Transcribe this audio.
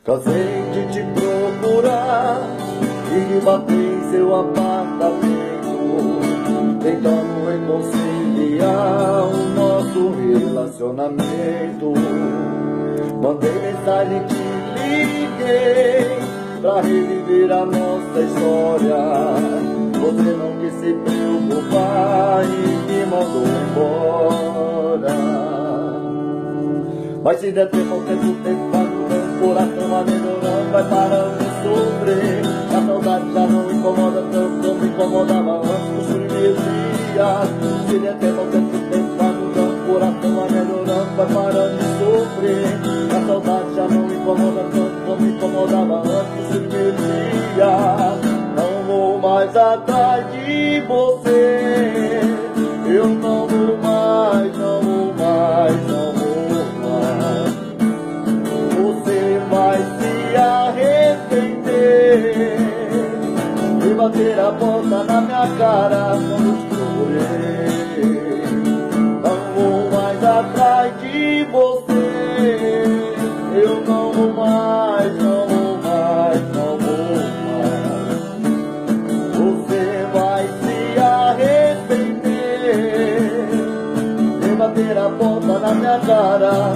Cansei de te procurar e bater em seu apartamento, tentando reconciliar o nosso relacionamento. Mandei mensagem, te liguei pra reviver a nossa história. Você não quis se preocupar e me mandou embora. Mas se der tempo, o coração vai melhorando, vai parando de sofrer. A saudade já não incomoda tanto como incomodava antes dos primeiros dias. Se der tempo, o coração vai melhorando, vai parando de sofrer. A saudade já não incomoda tanto como incomodava antes dos primeiros dias. Não vou mais atrás de você, eu não vou mais, não vou mais, não vou mais. Você vai se arrepender e bater a porta na minha cara quando chorei. Não vou mais atrás de você, eu não vou mais, não vou mais, não vou mais. Você vai se arrepender e bater a porta na minha cara